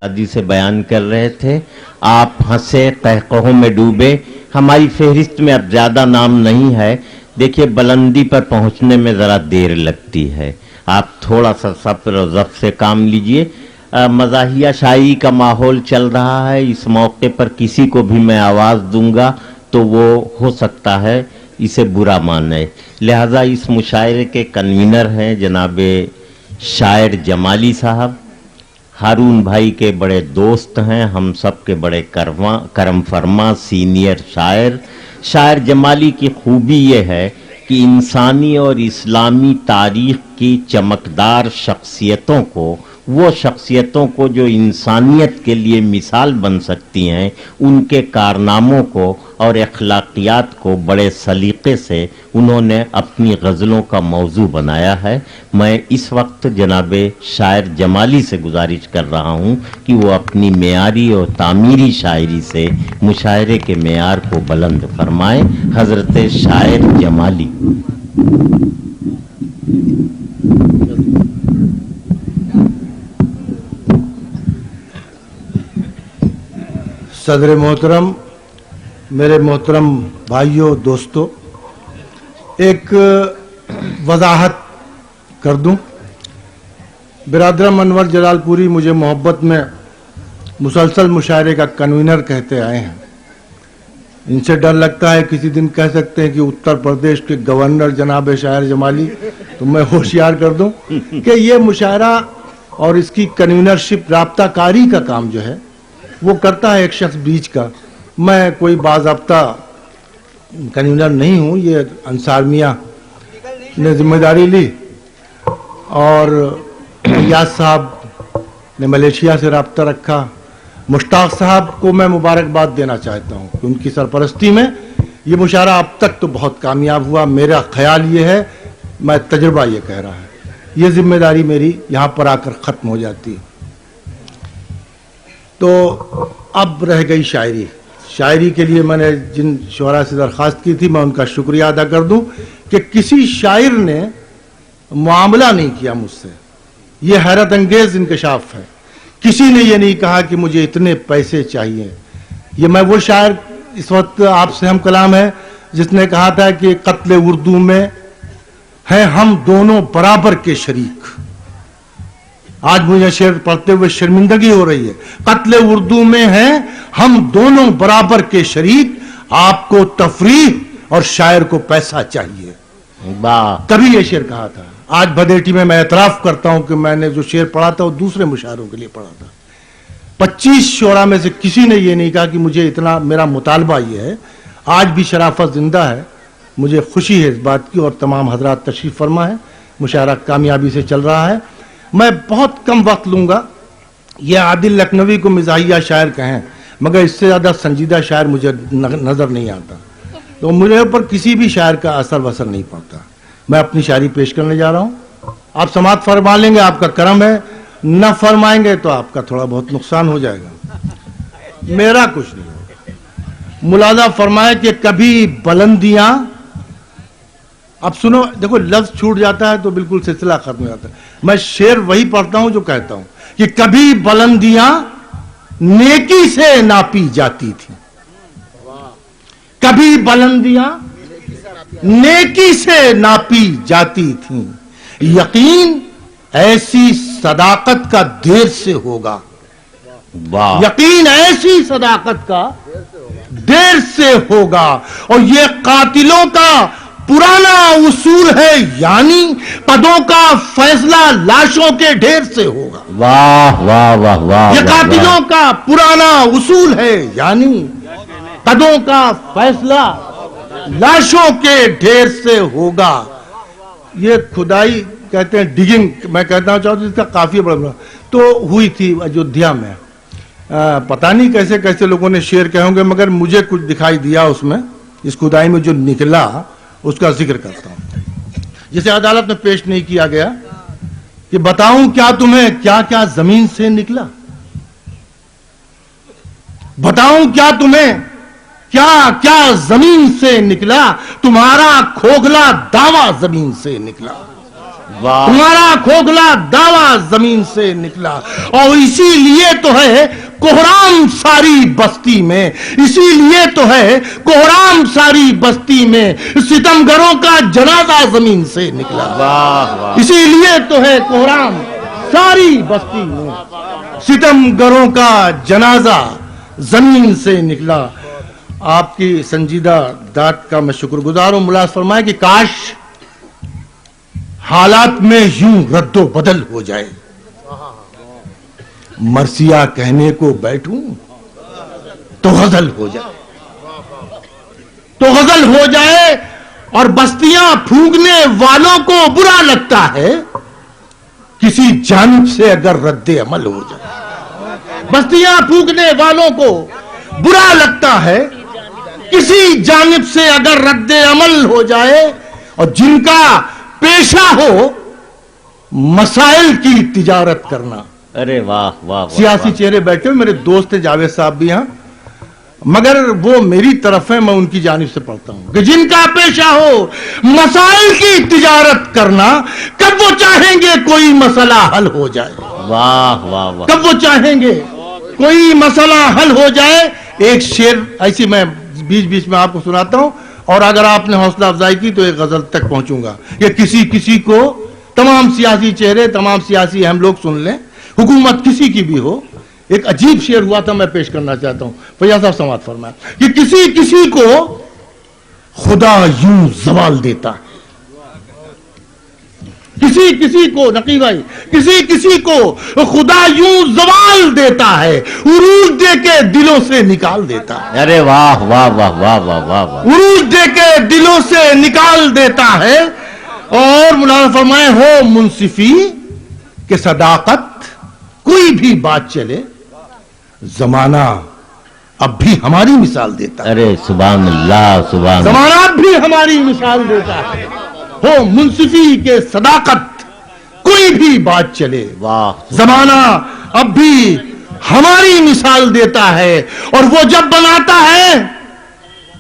आदि से बयान कर रहे थे। आप हंसे, कहकहों में डूबे। हमारी फहरिस्त में अब ज्यादा नाम नहीं है। देखिए, बुलंदी पर पहुंचने में जरा देर लगती है। आप थोड़ा सा सब्र और ज़ब्त से काम लीजिए। मज़ाहिया शायरी का माहौल चल रहा है। इस मौके पर किसी को भी मैं आवाज़ दूंगा तो वो हो सकता है इसे बुरा माने। लिहाजा इस मुशायरे के कन्वीनर हैं जनाबे शायर जमाली साहब। हारून भाई के बड़े दोस्त हैं, हम सब के बड़े करम फरमा सीनियर शायर जमाली की खूबी ये है कि इंसानी और इस्लामी तारीख की चमकदार शख्सियतों को जो इंसानियत के लिए मिसाल बन सकती हैं, उनके कारनामों को और अखलाकियात को बड़े सलीके से उन्होंने अपनी गज़लों का मौजू बनाया है। मैं इस वक्त जनाबे शायर जमाली से गुजारिश कर रहा हूँ कि वो अपनी मेयारी और तामीरी शायरी से मुशायरे के मेयार को बुलंद फरमाएं। हज़रत शायर जमाली। सदर मोहतरम, मेरे मोहतरम भाइयों दोस्तों, एक वजाहत कर दूं। बिरादरम अनवर जलालपुरी मुझे मोहब्बत में मुसलसल मुशायरे का कन्वीनर कहते आए हैं। इनसे डर लगता है किसी दिन कह सकते हैं कि उत्तर प्रदेश के गवर्नर जनाब शायर जमाली, तो मैं होशियार कर दूं कि ये मुशायरा और इसकी कन्वीनरशिप राब्ताकारी का काम जो है वो करता है एक शख्स बीच का। मैं कोई बाज़ाब्ता कन्वीनर नहीं हूँ। ये अंसार मियाँ ने जिम्मेदारी ली और याद साहब ने मलेशिया से रब्ता रखा। मुश्ताक साहब को मैं मुबारकबाद देना चाहता हूँ कि उनकी सरपरस्ती में ये मुशायरा अब तक तो बहुत कामयाब हुआ। मेरा ख्याल ये है, मैं तजुर्बा ये कह रहा है, ये जिम्मेदारी मेरी यहाँ पर आकर ख़त्म हो जाती है। तो अब रह गई शायरी के लिए मैंने जिन शुअरा से दरख्वास्त की थी, मैं उनका शुक्रिया अदा कर दूं कि किसी शायर ने मामला नहीं किया मुझसे। ये हैरत अंगेज इंकशाफ है। किसी ने ये नहीं कहा कि मुझे इतने पैसे चाहिए। ये मैं वो शायर इस वक्त आपसे हम कलाम है जिसने कहा था कि कत्ले उर्दू में है हम दोनों बराबर के शरीक। आज मुझे शेर पढ़ते हुए शर्मिंदगी हो रही है। कत्ले उर्दू में है हम दोनों बराबर के शरीक, आपको तफरीह और शायर को पैसा चाहिए। तभी ये शेर कहा था। आज भदेठी में मैं एतराफ करता हूं कि मैंने जो शेर पढ़ा था वो दूसरे मुशायरों के लिए पढ़ा था। 25 शुअरा में से किसी ने ये नहीं कहा कि मुझे इतना, मेरा मुतालबा ये है। आज भी शराफत जिंदा है। मुझे खुशी है इस बात की और तमाम हजरात तशरीफ फरमा है। मुशायरा कामयाबी से चल रहा है। मैं बहुत कम वक्त लूंगा। यह आदिल लखनवी को मिजाहिया शायर कहें, मगर इससे ज़्यादा संजीदा शायर मुझे नज़र नहीं आता। तो मुझे ऊपर किसी भी शायर का असर वसर नहीं पड़ता। मैं अपनी शायरी पेश करने जा रहा हूँ। आप समात फरमा लेंगे, आपका करम है। न फरमाएंगे तो आपका थोड़ा बहुत नुकसान हो जाएगा, मेरा कुछ नहीं होगा। मुलाजा फरमाए कि कभी बुलंदियां, अब सुनो, देखो लफ्ज छूट जाता है तो बिल्कुल सिलसिला खत्म हो जाता है। मैं शेर वही पढ़ता हूं जो कहता हूं कि कभी बुलंदियां नेकी से नापी जाती थी, कभी बुलंदियां नेकी से नापी जाती थी। यकीन ऐसी सदाकत का देर से होगा। यकीन ऐसी सदाकत का देर से होगा। और ये कातिलों का पुराना उसूल है, यानी कदों का फैसला लाशों के ढेर से होगा। वाह वाह वाह वाह। ये कातिलों का पुराना उसूल है, यानी कदों का फैसला लाशों के ढेर से होगा। ये खुदाई कहते हैं, डिगिंग मैं कहता हूँ, इसका काफी बड़ा तो हुई थी अयोध्या में। पता नहीं कैसे कैसे लोगों ने शेर कहे होंगे, मगर मुझे कुछ दिखाई दिया उसमें। इस खुदाई में जो निकला उसका जिक्र करता हूं, जिसे अदालत में पेश नहीं किया गया कि बताऊं क्या तुम्हें क्या क्या जमीन से निकला। बताऊं क्या तुम्हें क्या क्या जमीन से निकला, तुम्हारा खोखला दावा जमीन से निकला। वाह तुम्हारा खोखला दावा जमीन से निकला, और इसीलिए तो है कोहराम सारी बस्ती में, इसीलिए तो है कोहराम सारी बस्ती में, सितमगरों का जनाजा जमीन से निकला। वाह वाह इसीलिए तो है कोहराम सारी बस्ती में, सितमगरों का जनाजा जमीन से निकला। आपकी संजीदा दात का मैं शुक्रगुजार हूं। मुलाज़ फरमाए कि काश हालात में यूं रद्दो बदल हो जाए, मरसिया कहने को बैठूं तो गजल हो जाए, तो गजल हो जाए, और बस्तियां फूंकने वालों को बुरा लगता है किसी जानिब से अगर रद्दे अमल हो जाए। बस्तियां फूंकने वालों को बुरा लगता है किसी जानिब से अगर रद्दे अमल हो जाए, और जिनका पेशा हो मसाइल की तिजारत करना। अरे वाह वाह सियासी चेहरे बैठे हुए, मेरे दोस्त हैं जावेद साहब भी यहां, मगर वो मेरी तरफ है, मैं उनकी जानिब से पढ़ता हूं कि जिनका पेशा हो मसाइल की तिजारत करना, कब वो चाहेंगे कोई मसला हल हो जाए, वाह वाह वाह कब वो चाहेंगे कोई मसला हल हो जाए। एक शेर ऐसी मैं बीच बीच में आपको सुनाता हूं, और अगर आपने हौसला अफजाई की तो एक गजल तक पहुंचूंगा। ये किसी किसी को, तमाम सियासी चेहरे, तमाम सियासी अहम लोग सुन लें, हुकूमत किसी की भी हो। एक अजीब शेर हुआ था, मैं पेश करना चाहता हूं, फैयाज साहब समाअत फरमाएं कि किसी किसी को खुदा यूं जवाल देता है, किसी किसी को, नकी भाई, किसी किसी को खुदा यूं जवाल देता है, उरूज दे के दिलों से निकाल देता है। अरे वाह वाह वाह वाह वाह वाह वाह उरूज दे के दिलों से निकाल देता है। और मुलाज़ा फरमाए हो मुंसिफी के सदाकत कोई भी बात चले, जमाना अब भी हमारी मिसाल देता है। अरे सुभान अल्लाह सुभान जमाना अब भी हमारी मिसाल देता है। हो मुंसिफी के सदाकत कोई भी बात चले, वाह जमाना अब भी हमारी मिसाल देता है। और वो जब बनाता है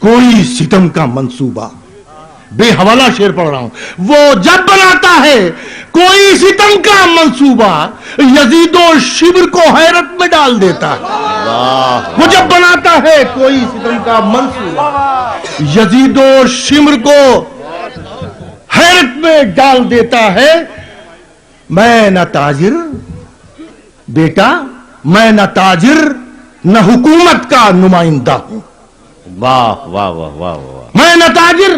कोई सितम का मंसूबा, बेहवाला शेर पढ़ रहा हूं, वो जब बनाता है कोई सितम का मंसूबा, यजीदो शिब्र को हैरत में डाल देता है। वाह वो जब बनाता है कोई सितम का मंसूबा, यजीदो शिम्र को हैरत में डाल देता है। मैं न ताजिर बेटा, मैं न ताजिर न हुकूमत का नुमाइंदा हूं, वाह वाह वाह वाह वाह मैं न ताजिर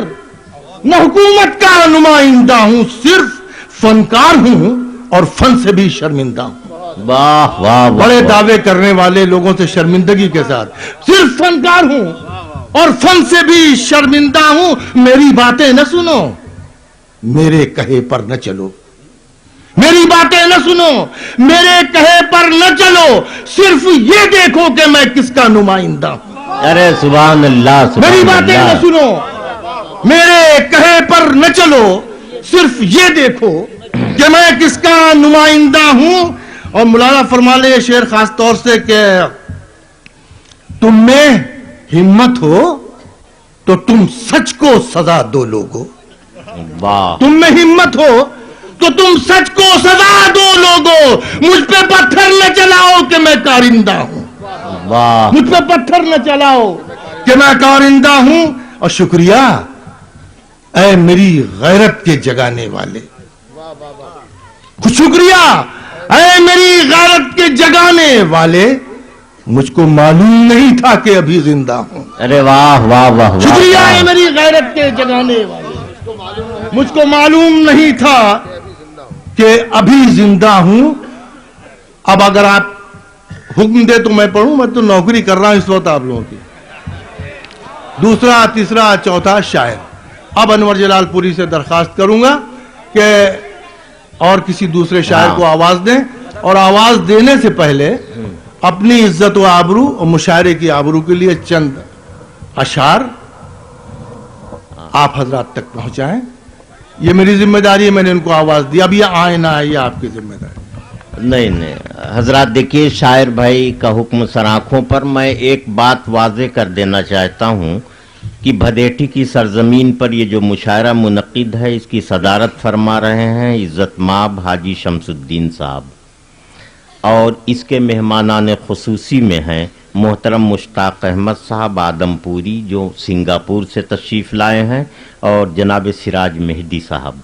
न हुकूमत का नुमाइंदा हूं, सिर्फ फनकार हूं और फन से भी शर्मिंदा हूं। वाह वाह वाह बड़े वाह। दावे करने वाले लोगों से शर्मिंदगी के साथ, सिर्फ फनकार हूं और फन से भी शर्मिंदा हूं। मेरी बातें न सुनो, मेरे कहे पर न चलो, मेरी बातें न सुनो, मेरे कहे पर न चलो, सिर्फ ये देखो कि मैं किसका नुमाइंदा हूं। अरे सुभान अल्लाह सुभान मेरी बातें अल्लाह। न सुनो, मेरे कहे पर न चलो, सिर्फ ये देखो कि मैं किसका नुमाइंदा हूं। और मौलाना फरमा ले शेर खास तौर से कि तुम में हिम्मत हो तो तुम सच को सजा दो लोगों, वाह तुम में हिम्मत हो तो तुम सच को सजा दो लोगों, मुझ पे पत्थर न चलाओ कि मैं कारिंदा हूं, वाह मुझ पे पत्थर न चलाओ कि मैं कारिंदा हूं। और शुक्रिया ऐ मेरी गैरत के जगाने वाले, शुक्रिया ऐ मेरी गैरत के जगाने वाले, मुझको मालूम नहीं था कि अभी जिंदा हूं। अरे वाह वाह वाह वाह शुक्रिया वाह। है मेरी गैरत के जगाने वाले, मुझको मालूम नहीं था कि अभी जिंदा हूं। अब अगर आप हुक्म दे तो मैं पढ़ूं, मैं तो नौकरी कर रहा हूं इस वक्त आप लोगों की। दूसरा, तीसरा, चौथा शायर। अब अनवर जलालपुरी से दरखास्त करूंगा कि और किसी दूसरे शायर को आवाज दें, और आवाज देने से पहले अपनी इज्जत व आबरू और मुशायरे की आबरू के लिए चंद अशार आप हजरात तक पहुंचाएं। ये मेरी जिम्मेदारी है, मैंने उनको आवाज दी, अब ये आए ना आए ये आपकी जिम्मेदारी। नहीं नहीं हजरात, देखिए शायर भाई का हुक्म सराखों पर। मैं एक बात वाजे कर देना चाहता हूं कि भदेठी की सरजमीन पर ये जो मुशायरा मुनक्किद है इसकी सदारत फरमा रहे हैं इज़्ज़त माब हाजी शमसुद्दीन साहब, और इसके मेहमानान खुसूसी में हैं मोहतरम मुश्ताक अहमद साहब आदमपुरी जो सिंगापुर से तशरीफ़ लाए हैं, और जनाब सिराज मेहदी साहब।